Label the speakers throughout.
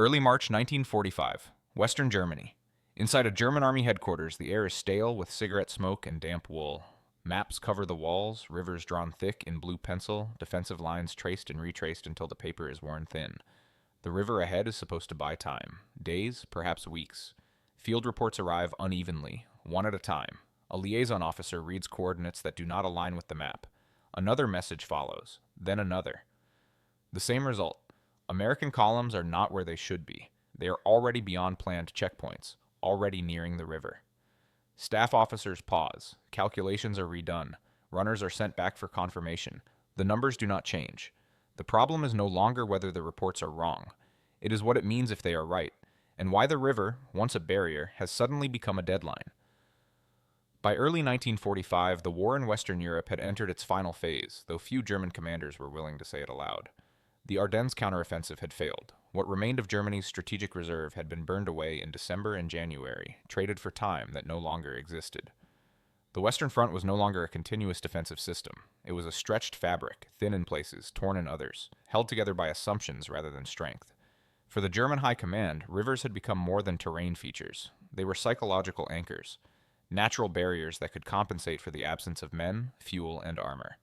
Speaker 1: Early March 1945, Western Germany. Inside a German army headquarters, the air is stale with cigarette smoke and damp wool. Maps cover the walls, rivers drawn thick in blue pencil, defensive lines traced and retraced until the paper is worn thin. The river ahead is supposed to buy time. Days, perhaps weeks. Field reports arrive unevenly, one at a time. A liaison officer reads coordinates that do not align with the map. Another message follows, then another. The same result. American columns are not where they should be. They are already beyond planned checkpoints, already nearing the river. Staff officers pause. Calculations are redone. Runners are sent back for confirmation. The numbers do not change. The problem is no longer whether the reports are wrong. It is what it means if they are right, and why the river, once a barrier, has suddenly become a deadline. By early 1945, the war in Western Europe had entered its final phase, though few German commanders were willing to say it aloud. The Ardennes counteroffensive had failed. What remained of Germany's strategic reserve had been burned away in December and January, traded for time that no longer existed. The Western Front was no longer a continuous defensive system. It was a stretched fabric, thin in places, torn in others, held together by assumptions rather than strength. For the German High Command, rivers had become more than terrain features. They were psychological anchors, natural barriers that could compensate for the absence of men, fuel, and armor.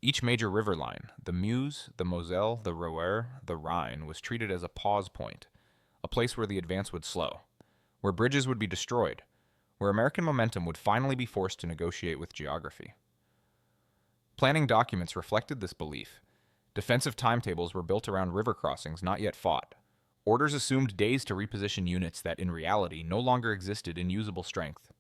Speaker 1: Each major river line, the Meuse, the Moselle, the Roer, the Rhine, was treated as a pause point, a place where the advance would slow, where bridges would be destroyed, where American momentum would finally be forced to negotiate with geography. Planning documents reflected this belief. Defensive timetables were built around river crossings not yet fought. Orders assumed days to reposition units that, in reality, no longer existed in usable strength.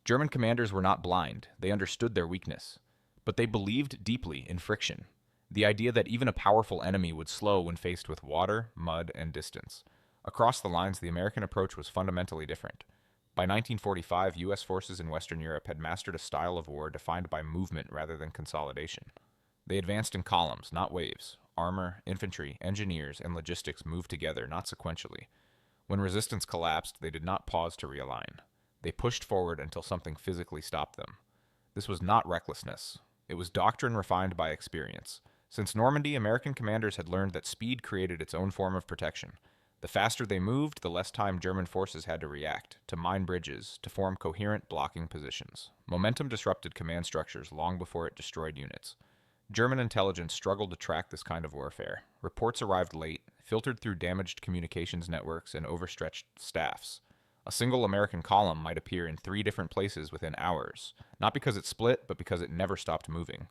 Speaker 1: German commanders were not blind. They understood their weakness. But they believed deeply in friction, the idea that even a powerful enemy would slow when faced with water, mud, and distance. Across the lines, the American approach was fundamentally different. By 1945, U.S. forces in Western Europe had mastered a style of war defined by movement rather than consolidation. They advanced in columns, not waves. Armor, infantry, engineers, and logistics moved together, not sequentially. When resistance collapsed, they did not pause to realign. They pushed forward until something physically stopped them. This was not recklessness. It was doctrine refined by experience. Since Normandy, American commanders had learned that speed created its own form of protection. The faster they moved, the less time German forces had to react, to mine bridges, to form coherent blocking positions. Momentum disrupted command structures long before it destroyed units. German intelligence struggled to track this kind of warfare. Reports arrived late, filtered through damaged communications networks and overstretched staffs. A single American column might appear in 3 different places within hours, not because it split, but because it never stopped moving.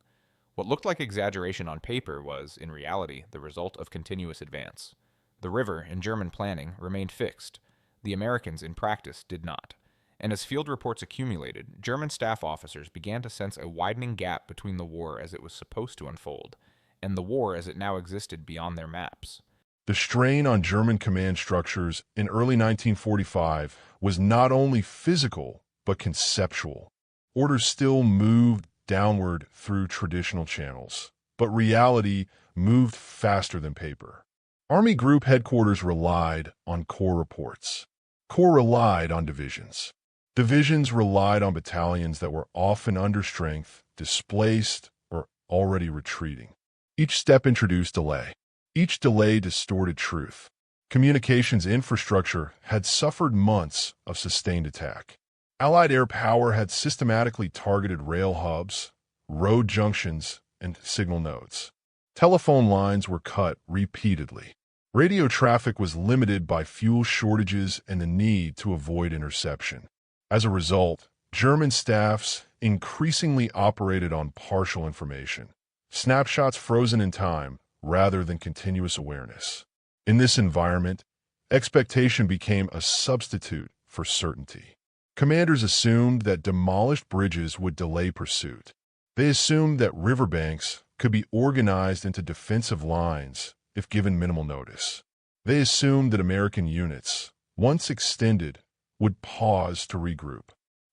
Speaker 1: What looked like exaggeration on paper was, in reality, the result of continuous advance. The river, in German planning, remained fixed. The Americans, in practice, did not. And as field reports accumulated, German staff officers began to sense a widening gap between the war as it was supposed to unfold, and the war as it now existed beyond their maps.
Speaker 2: The strain on German command structures in early 1945 was not only physical, but conceptual. Orders still moved downward through traditional channels, but reality moved faster than paper. Army Group headquarters relied on corps reports. Corps relied on divisions. Divisions relied on battalions that were often under strength, displaced, or already retreating. Each step introduced delay. Each delay distorted truth. Communications infrastructure had suffered months of sustained attack. Allied air power had systematically targeted rail hubs, road junctions, and signal nodes. Telephone lines were cut repeatedly. Radio traffic was limited by fuel shortages and the need to avoid interception. As a result, German staffs increasingly operated on partial information, snapshots frozen in time, rather than continuous awareness. In this environment, expectation became a substitute for certainty. Commanders assumed that demolished bridges would delay pursuit. They assumed that riverbanks could be organized into defensive lines if given minimal notice. They assumed that American units, once extended, would pause to regroup.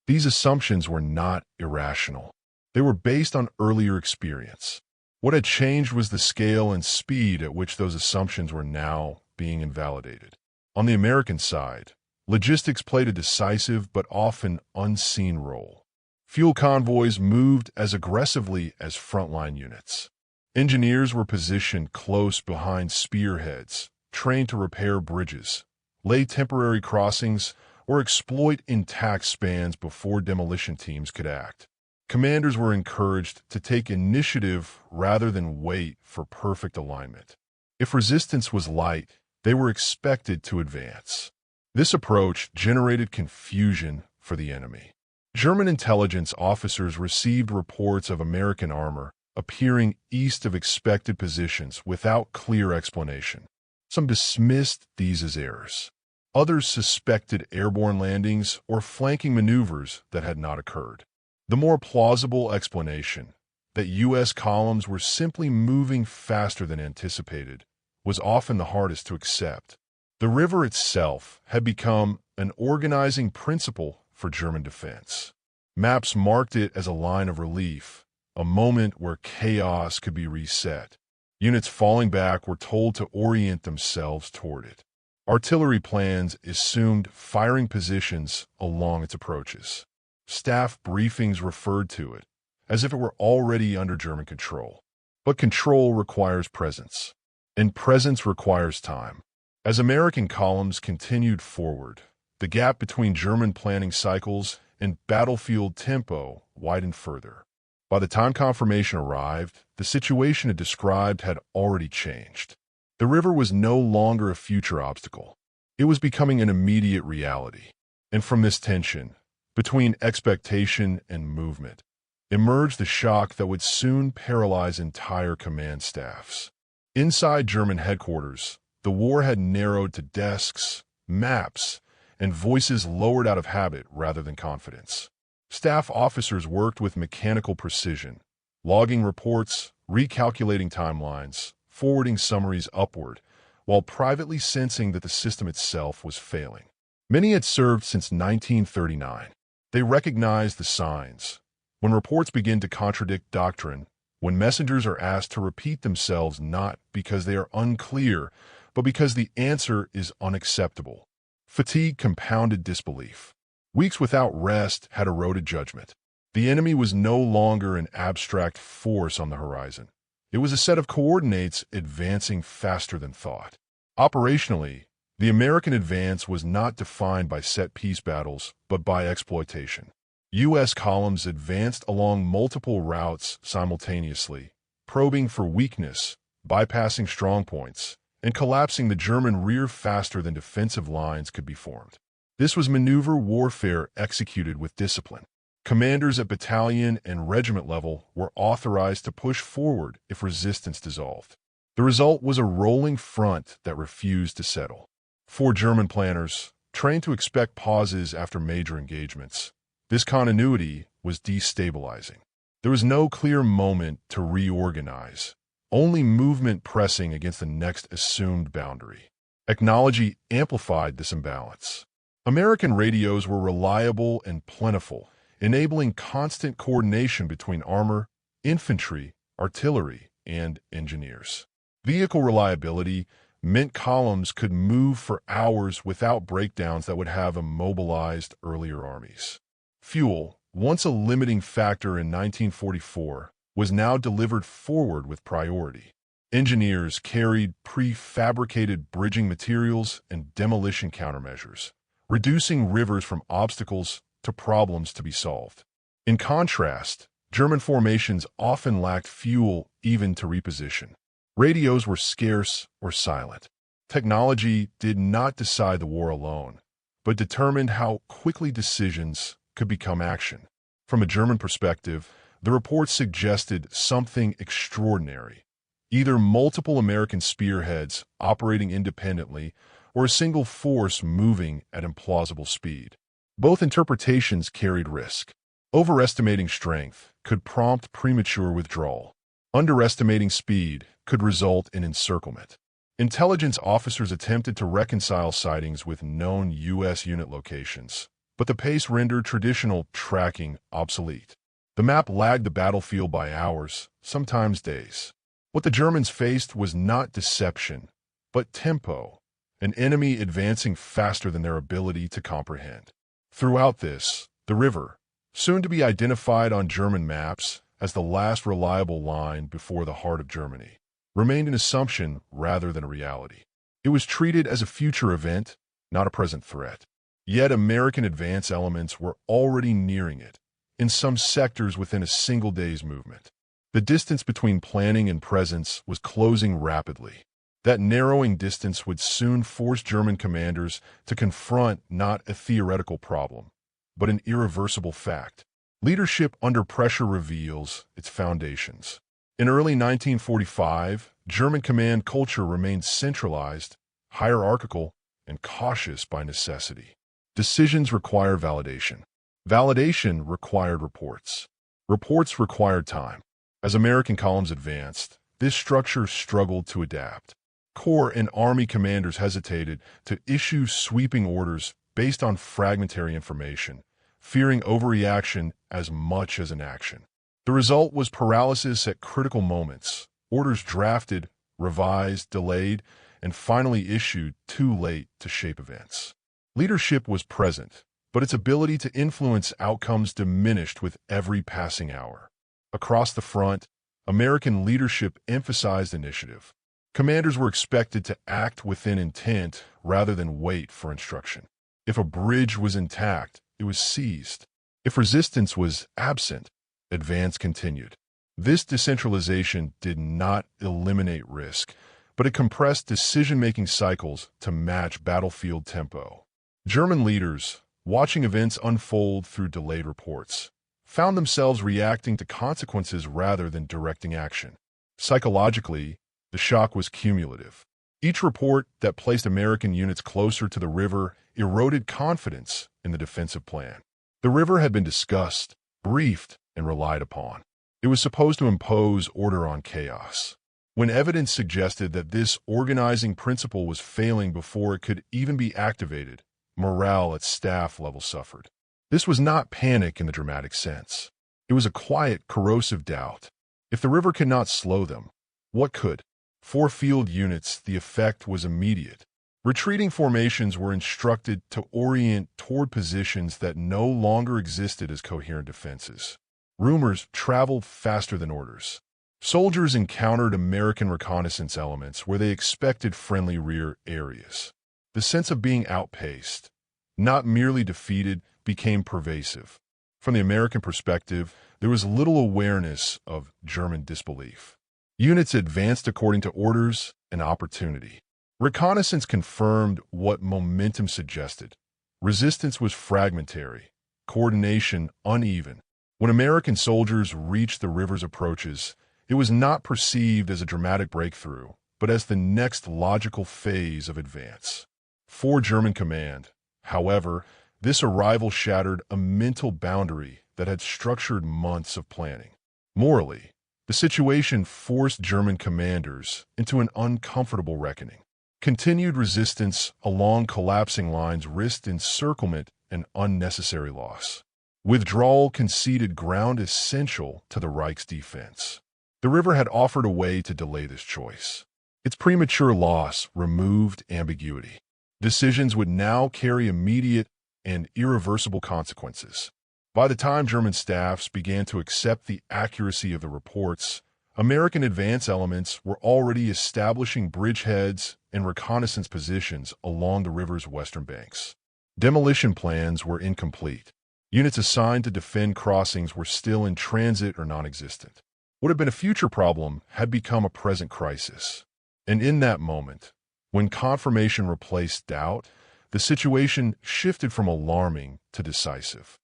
Speaker 2: These assumptions were not irrational. They were based on earlier experience. What had changed was the scale and speed at which those assumptions were now being invalidated. On the American side, logistics played a decisive but often unseen role. Fuel convoys moved as aggressively as frontline units. Engineers were positioned close behind spearheads, trained to repair bridges, lay temporary crossings, or exploit intact spans before demolition teams could act. Commanders were encouraged to take initiative rather than wait for perfect alignment. If resistance was light, they were expected to advance. This approach generated confusion for the enemy. German intelligence officers received reports of American armor appearing east of expected positions without clear explanation. Some dismissed these as errors. Others suspected airborne landings or flanking maneuvers that had not occurred. The more plausible explanation, that U.S. columns were simply moving faster than anticipated, was often the hardest to accept. The river itself had become an organizing principle for German defense. Maps marked it as a line of relief, a moment where chaos could be reset. Units falling back were told to orient themselves toward it. Artillery plans assumed firing positions along its approaches. Staff briefings referred to it as if it were already under German control. But control requires presence, and presence requires time. As American columns continued forward, the gap between German planning cycles and battlefield tempo widened further. By the time confirmation arrived, the situation it described had already changed. The river was no longer a future obstacle. It was becoming an immediate reality. And from this tension, between expectation and movement, emerged the shock that would soon paralyze entire command staffs. Inside German headquarters, the war had narrowed to desks, maps, and voices lowered out of habit rather than confidence. Staff officers worked with mechanical precision, logging reports, recalculating timelines, forwarding summaries upward, while privately sensing that the system itself was failing. Many had served since 1939. They recognized the signs. When reports begin to contradict doctrine, when messengers are asked to repeat themselves not because they are unclear, but because the answer is unacceptable. Fatigue compounded disbelief. Weeks without rest had eroded judgment. The enemy was no longer an abstract force on the horizon. It was a set of coordinates advancing faster than thought. Operationally, the American advance was not defined by set-piece battles, but by exploitation. U.S. columns advanced along multiple routes simultaneously, probing for weakness, bypassing strong points, and collapsing the German rear faster than defensive lines could be formed. This was maneuver warfare executed with discipline. Commanders at battalion and regiment level were authorized to push forward if resistance dissolved. The result was a rolling front that refused to settle. For German planners, trained to expect pauses after major engagements, this continuity was destabilizing. There was no clear moment to reorganize, only movement pressing against the next assumed boundary. Technology amplified this imbalance. American radios were reliable and plentiful, enabling constant coordination between armor, infantry, artillery, and engineers. Vehicle reliability meant columns could move for hours without breakdowns that would have immobilized earlier armies. Fuel, once a limiting factor in 1944, was now delivered forward with priority. Engineers carried prefabricated bridging materials and demolition countermeasures, reducing rivers from obstacles to problems to be solved. In contrast, German formations often lacked fuel even to reposition. Radios were scarce or silent. Technology did not decide the war alone, but determined how quickly decisions could become action. From a German perspective, the report suggested something extraordinary. Either multiple American spearheads operating independently or a single force moving at implausible speed. Both interpretations carried risk. Overestimating strength could prompt premature withdrawal. Underestimating speed could result in encirclement. Intelligence officers attempted to reconcile sightings with known U.S. unit locations, but the pace rendered traditional tracking obsolete. The map lagged the battlefield by hours, sometimes days. What the Germans faced was not deception, but tempo, an enemy advancing faster than their ability to comprehend. Throughout this, the river, soon to be identified on German maps as the last reliable line before the heart of Germany, remained an assumption rather than a reality. It was treated as a future event, not a present threat. Yet American advance elements were already nearing it, in some sectors within a single day's movement. The distance between planning and presence was closing rapidly. That narrowing distance would soon force German commanders to confront not a theoretical problem, but an irreversible fact. Leadership under pressure reveals its foundations. In early 1945, German command culture remained centralized, hierarchical, and cautious by necessity. Decisions require validation. Validation required reports. Reports required time. As American columns advanced, this structure struggled to adapt. Corps and Army commanders hesitated to issue sweeping orders based on fragmentary information, fearing overreaction as much as inaction. The result was paralysis at critical moments, orders drafted, revised, delayed, and finally issued too late to shape events. Leadership was present, but its ability to influence outcomes diminished with every passing hour. Across the front, American leadership emphasized initiative. Commanders were expected to act within intent rather than wait for instruction. If a bridge was intact, it was seized. If resistance was absent, advance continued. This decentralization did not eliminate risk, but it compressed decision-making cycles to match battlefield tempo. German leaders, watching events unfold through delayed reports, found themselves reacting to consequences rather than directing action. Psychologically, the shock was cumulative. Each report that placed American units closer to the river eroded confidence in the defensive plan. The river had been discussed, briefed, and relied upon. It was supposed to impose order on chaos. When evidence suggested that this organizing principle was failing before it could even be activated, morale at staff level suffered. This was not panic in the dramatic sense. It was a quiet, corrosive doubt. If the river could not slow them, what could? For field units, the effect was immediate. Retreating formations were instructed to orient toward positions that no longer existed as coherent defenses. Rumors traveled faster than orders. Soldiers encountered American reconnaissance elements where they expected friendly rear areas. The sense of being outpaced, not merely defeated, became pervasive. From the American perspective, there was little awareness of German disbelief. Units advanced according to orders and opportunity. Reconnaissance confirmed what momentum suggested. Resistance was fragmentary, coordination uneven. When American soldiers reached the river's approaches, it was not perceived as a dramatic breakthrough, but as the next logical phase of advance. For German command, however, this arrival shattered a mental boundary that had structured months of planning. Morally, the situation forced German commanders into an uncomfortable reckoning. Continued resistance along collapsing lines risked encirclement and unnecessary loss. Withdrawal conceded ground essential to the Reich's defense. The river had offered a way to delay this choice. Its premature loss removed ambiguity. Decisions would now carry immediate and irreversible consequences. By the time German staffs began to accept the accuracy of the reports, American advance elements were already establishing bridgeheads and reconnaissance positions along the river's western banks. Demolition plans were incomplete. Units assigned to defend crossings were still in transit or non-existent. What had been a future problem had become a present crisis. And in that moment, when confirmation replaced doubt, the situation shifted from alarming to decisive.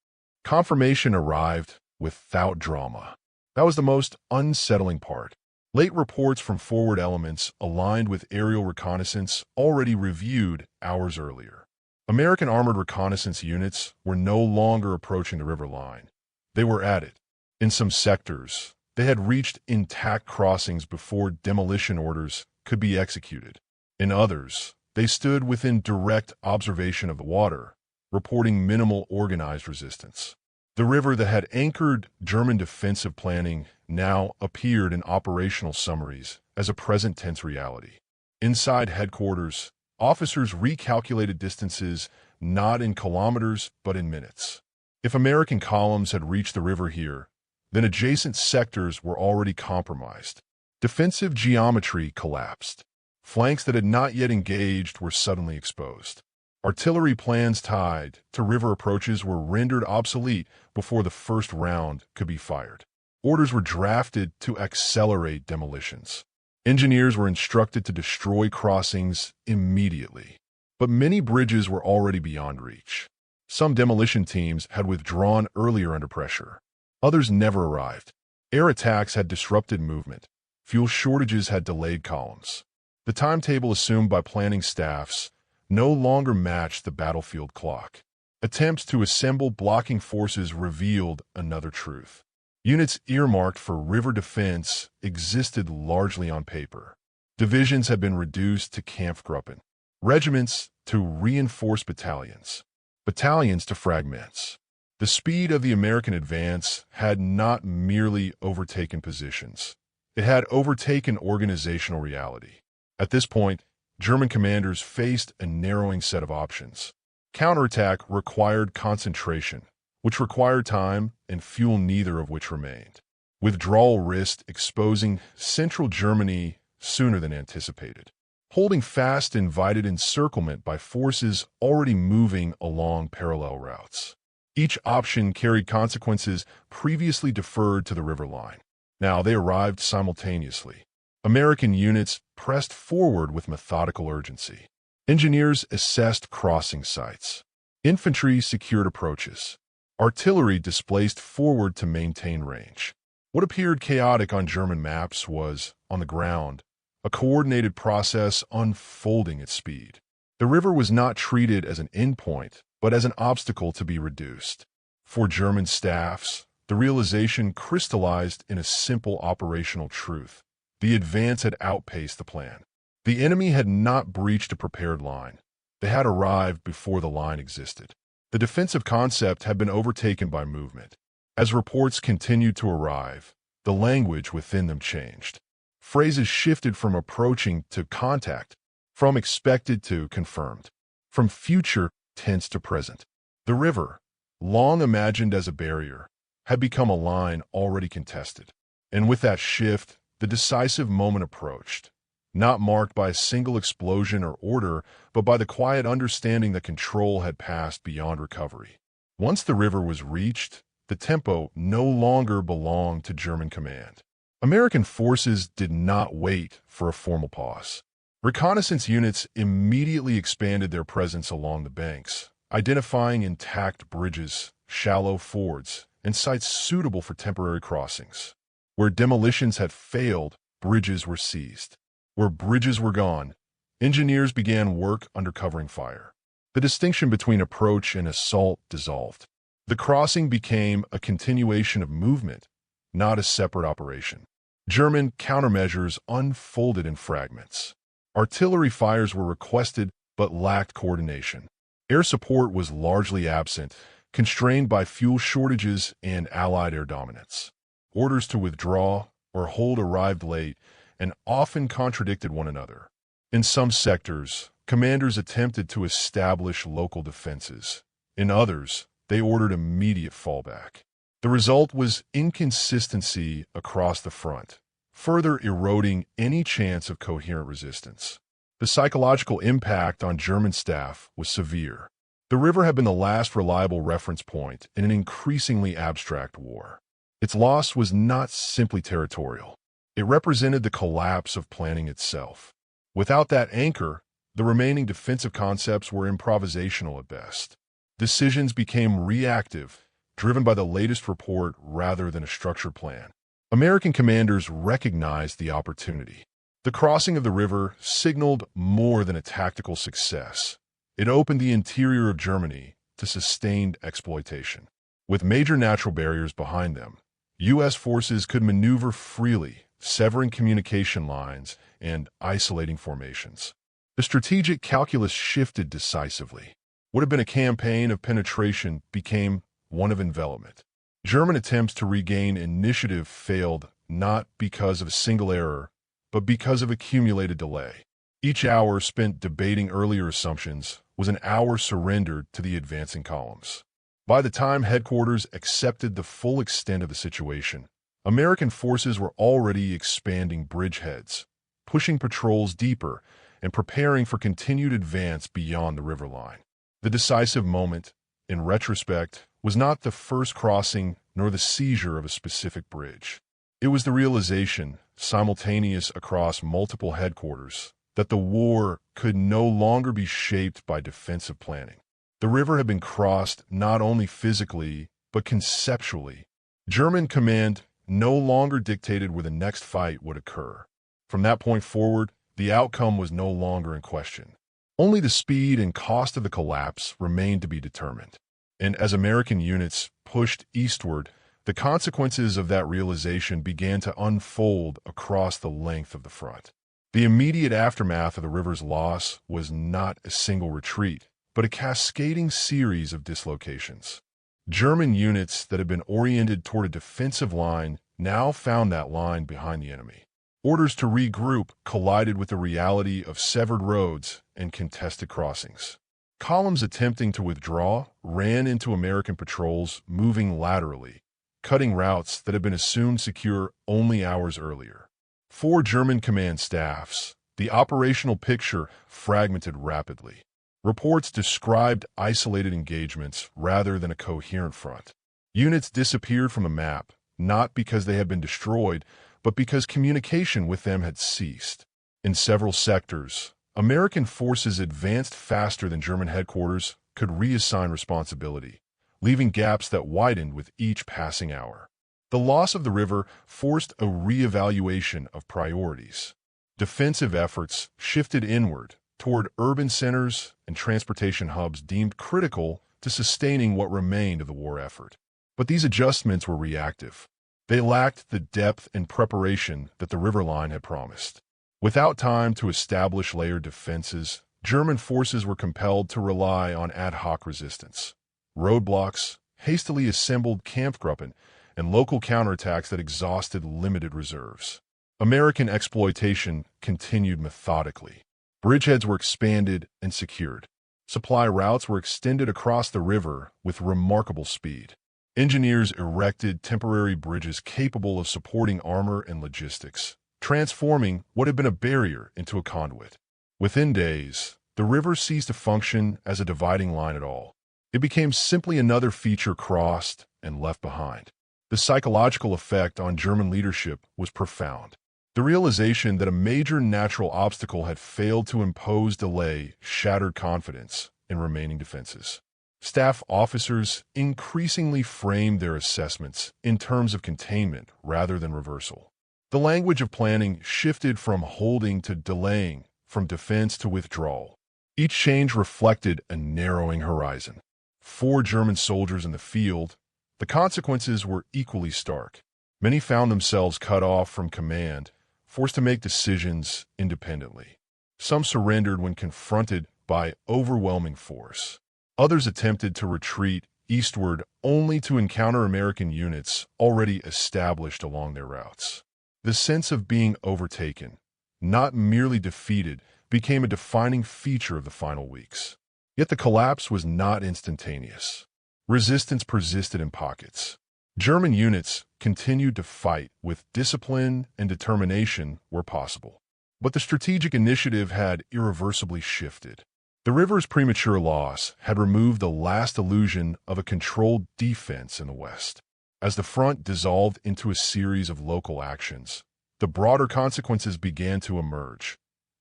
Speaker 2: Confirmation arrived without drama. That was the most unsettling part. Late reports from forward elements aligned with aerial reconnaissance already reviewed hours earlier. American armored reconnaissance units were no longer approaching the river line. They were at it. In some sectors, they had reached intact crossings before demolition orders could be executed. In others, they stood within direct observation of the water, reporting minimal organized resistance. The river that had anchored German defensive planning now appeared in operational summaries as a present tense reality. Inside headquarters, officers recalculated distances not in kilometers but in minutes. If American columns had reached the river here, then adjacent sectors were already compromised. Defensive geometry collapsed. Flanks that had not yet engaged were suddenly exposed. Artillery plans tied to river approaches were rendered obsolete before the first round could be fired. Orders were drafted to accelerate demolitions. Engineers were instructed to destroy crossings immediately. But many bridges were already beyond reach. Some demolition teams had withdrawn earlier under pressure. Others never arrived. Air attacks had disrupted movement. Fuel shortages had delayed columns. The timetable assumed by planning staffs no longer matched the battlefield clock. Attempts to assemble blocking forces revealed another truth. Units earmarked for river defense existed largely on paper. Divisions had been reduced to Kampfgruppen, regiments to reinforced battalions, battalions to fragments. The speed of the American advance had not merely overtaken positions. It had overtaken organizational reality. At this point, German commanders faced a narrowing set of options. Counterattack required concentration, which required time and fuel, neither of which remained. Withdrawal risked exposing central Germany sooner than anticipated. Holding fast invited encirclement by forces already moving along parallel routes. Each option carried consequences previously deferred to the river line. Now they arrived simultaneously. American units pressed forward with methodical urgency. Engineers assessed crossing sites. Infantry secured approaches. Artillery displaced forward to maintain range. What appeared chaotic on German maps was, on the ground, a coordinated process unfolding at speed. The river was not treated as an endpoint, but as an obstacle to be reduced. For German staffs, the realization crystallized in a simple operational truth. The advance had outpaced the plan. The enemy had not breached a prepared line. They had arrived before the line existed. The defensive concept had been overtaken by movement. As reports continued to arrive, the language within them changed. Phrases shifted from approaching to contact, from expected to confirmed, from future tense to present. The river, long imagined as a barrier, had become a line already contested. And with that shift, the decisive moment approached, not marked by a single explosion or order, but by the quiet understanding that control had passed beyond recovery. Once the river was reached, the tempo no longer belonged to German command. American forces did not wait for a formal pause. Reconnaissance units immediately expanded their presence along the banks, identifying intact bridges, shallow fords, and sites suitable for temporary crossings. Where demolitions had failed, bridges were seized. Where bridges were gone, engineers began work under covering fire. The distinction between approach and assault dissolved. The crossing became a continuation of movement, not a separate operation. German countermeasures unfolded in fragments. Artillery fires were requested but lacked coordination. Air support was largely absent, constrained by fuel shortages and Allied air dominance. Orders to withdraw or hold arrived late and often contradicted one another. In some sectors, commanders attempted to establish local defenses. In others, they ordered immediate fallback. The result was inconsistency across the front, further eroding any chance of coherent resistance. The psychological impact on German staff was severe. The river had been the last reliable reference point in an increasingly abstract war. Its loss was not simply territorial. It represented the collapse of planning itself. Without that anchor, the remaining defensive concepts were improvisational at best. Decisions became reactive, driven by the latest report rather than a structured plan. American commanders recognized the opportunity. The crossing of the river signaled more than a tactical success. It opened the interior of Germany to sustained exploitation. With major natural barriers behind them, U.S. forces could maneuver freely, severing communication lines and isolating formations. The strategic calculus shifted decisively. What had been a campaign of penetration became one of envelopment. German attempts to regain initiative failed not because of a single error, but because of accumulated delay. Each hour spent debating earlier assumptions was an hour surrendered to the advancing columns. By the time headquarters accepted the full extent of the situation, American forces were already expanding bridgeheads, pushing patrols deeper and preparing for continued advance beyond the river line. The decisive moment, in retrospect, was not the first crossing nor the seizure of a specific bridge. It was the realization, simultaneous across multiple headquarters, that the war could no longer be shaped by defensive planning. The river had been crossed not only physically, but conceptually. German command no longer dictated where the next fight would occur. From that point forward, the outcome was no longer in question. Only the speed and cost of the collapse remained to be determined. And as American units pushed eastward, the consequences of that realization began to unfold across the length of the front. The immediate aftermath of the river's loss was not a single retreat, but a cascading series of dislocations. German units that had been oriented toward a defensive line now found that line behind the enemy. Orders to regroup collided with the reality of severed roads and contested crossings. Columns attempting to withdraw ran into American patrols moving laterally, cutting routes that had been assumed secure only hours earlier. For German command staffs, the operational picture fragmented rapidly. Reports described isolated engagements rather than a coherent front. Units disappeared from the map, not because they had been destroyed, but because communication with them had ceased. In several sectors, American forces advanced faster than German headquarters could reassign responsibility, leaving gaps that widened with each passing hour. The loss of the river forced a reevaluation of priorities. Defensive efforts shifted inward, toward urban centers and transportation hubs deemed critical to sustaining what remained of the war effort. But these adjustments were reactive. They lacked the depth and preparation that the river line had promised. Without time to establish layered defenses, German forces were compelled to rely on ad hoc resistance. Roadblocks, hastily assembled Kampfgruppen, and local counterattacks that exhausted limited reserves. American exploitation continued methodically. Bridgeheads were expanded and secured. Supply routes were extended across the river with remarkable speed. Engineers erected temporary bridges capable of supporting armor and logistics, transforming what had been a barrier into a conduit. Within days, the river ceased to function as a dividing line at all. It became simply another feature crossed and left behind. The psychological effect on German leadership was profound. The realization that a major natural obstacle had failed to impose delay shattered confidence in remaining defenses. Staff officers increasingly framed their assessments in terms of containment rather than reversal. The language of planning shifted from holding to delaying, from defense to withdrawal. Each change reflected a narrowing horizon. For German soldiers in the field, the consequences were equally stark. Many found themselves cut off from command, forced to make decisions independently. Some surrendered when confronted by overwhelming force. Others attempted to retreat eastward only to encounter American units already established along their routes. The sense of being overtaken, not merely defeated, became a defining feature of the final weeks. Yet the collapse was not instantaneous. Resistance persisted in pockets. German units continued to fight with discipline and determination where possible. But the strategic initiative had irreversibly shifted. The river's premature loss had removed the last illusion of a controlled defense in the West. As the front dissolved into a series of local actions, the broader consequences began to emerge.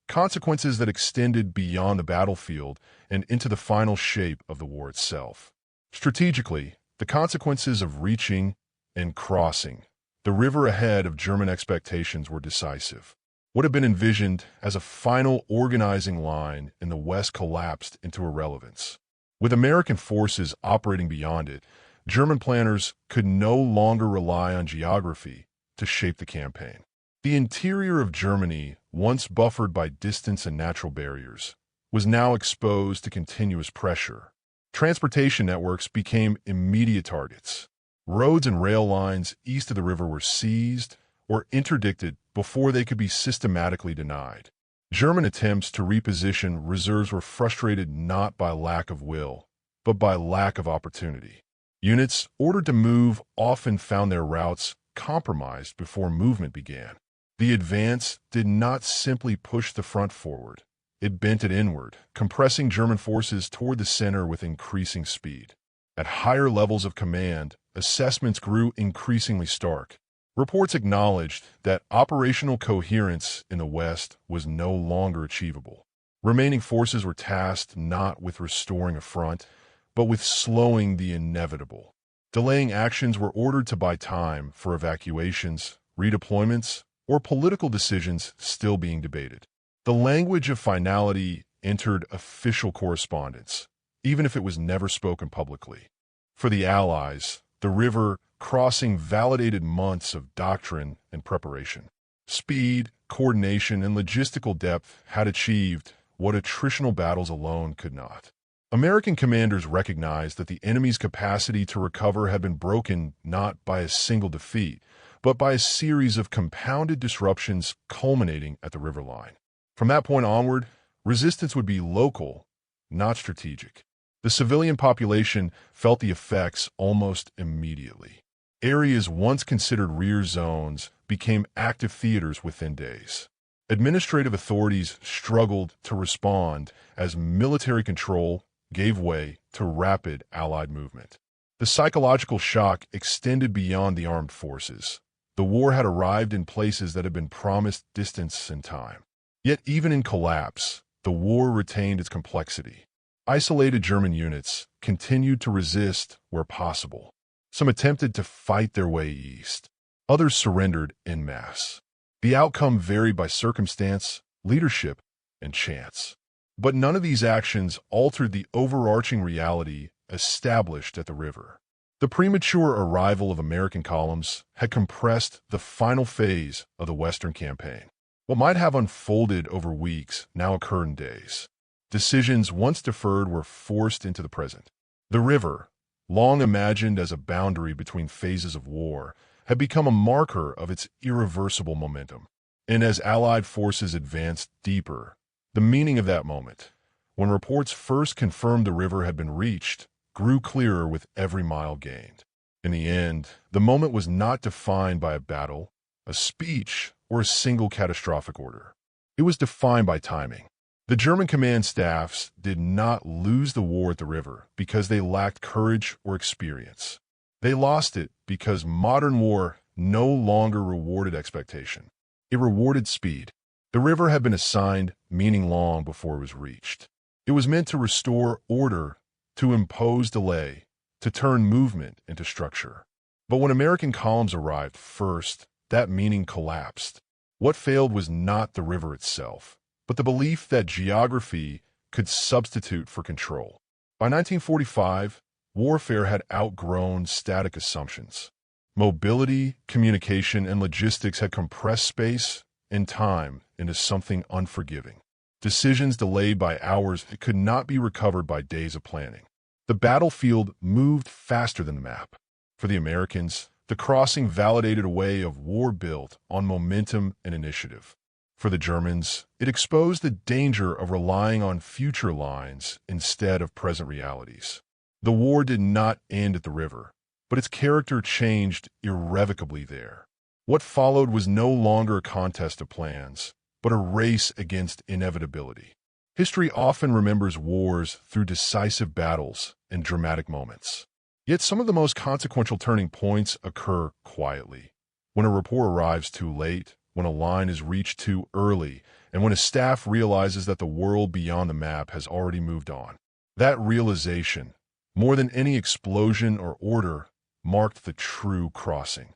Speaker 2: Consequences that extended beyond the battlefield and into the final shape of the war itself. Strategically, the consequences of reaching and crossing the river ahead of German expectations were decisive. What had been envisioned as a final organizing line in the West collapsed into irrelevance. With American forces operating beyond it, German planners could no longer rely on geography to shape the campaign. The interior of Germany, once buffered by distance and natural barriers, was now exposed to continuous pressure. Transportation networks became immediate targets. Roads and rail lines east of the river were seized or interdicted before they could be systematically denied. German attempts to reposition reserves were frustrated not by lack of will, but by lack of opportunity. Units ordered to move often found their routes compromised before movement began. The advance did not simply push the front forward. It bent it inward, compressing German forces toward the center with increasing speed. At higher levels of command, assessments grew increasingly stark. Reports acknowledged that operational coherence in the West was no longer achievable. Remaining forces were tasked not with restoring a front, but with slowing the inevitable. Delaying actions were ordered to buy time for evacuations, redeployments, or political decisions still being debated. The language of finality entered official correspondence, even if it was never spoken publicly. For the Allies, the river crossing validated months of doctrine and preparation. Speed, coordination, and logistical depth had achieved what attritional battles alone could not. American commanders recognized that the enemy's capacity to recover had been broken not by a single defeat, but by a series of compounded disruptions culminating at the river line. From that point onward, resistance would be local, not strategic. The civilian population felt the effects almost immediately. Areas once considered rear zones became active theaters within days. Administrative authorities struggled to respond as military control gave way to rapid Allied movement. The psychological shock extended beyond the armed forces. The war had arrived in places that had been promised distance and time. Yet even in collapse, the war retained its complexity. Isolated German units continued to resist where possible. Some attempted to fight their way east. Others surrendered en masse. The outcome varied by circumstance, leadership, and chance. But none of these actions altered the overarching reality established at the river. The premature arrival of American columns had compressed the final phase of the Western campaign. What might have unfolded over weeks now occurred in days. Decisions once deferred were forced into the present. The river, long imagined as a boundary between phases of war, had become a marker of its irreversible momentum. And as Allied forces advanced deeper, the meaning of that moment, when reports first confirmed the river had been reached, grew clearer with every mile gained. In the end, the moment was not defined by a battle, a speech, or a single catastrophic order. It was defined by timing. The German command staffs did not lose the war at the river because they lacked courage or experience. They lost it because modern war no longer rewarded expectation. It rewarded speed. The river had been assigned meaning long before it was reached. It was meant to restore order, to impose delay, to turn movement into structure. But when American columns arrived first, that meaning collapsed. What failed was not the river itself, but the belief that geography could substitute for control. By 1945, warfare had outgrown static assumptions. Mobility, communication, and logistics had compressed space and time into something unforgiving. Decisions delayed by hours could not be recovered by days of planning. The battlefield moved faster than the map. For the Americans, the crossing validated a way of war built on momentum and initiative. For the Germans, it exposed the danger of relying on future lines instead of present realities. The war did not end at the river, but its character changed irrevocably there. What followed was no longer a contest of plans, but a race against inevitability. History often remembers wars through decisive battles and dramatic moments. Yet some of the most consequential turning points occur quietly. When a report arrives too late, when a line is reached too early, and when a staff realizes that the world beyond the map has already moved on. That realization, more than any explosion or order, marked the true crossing.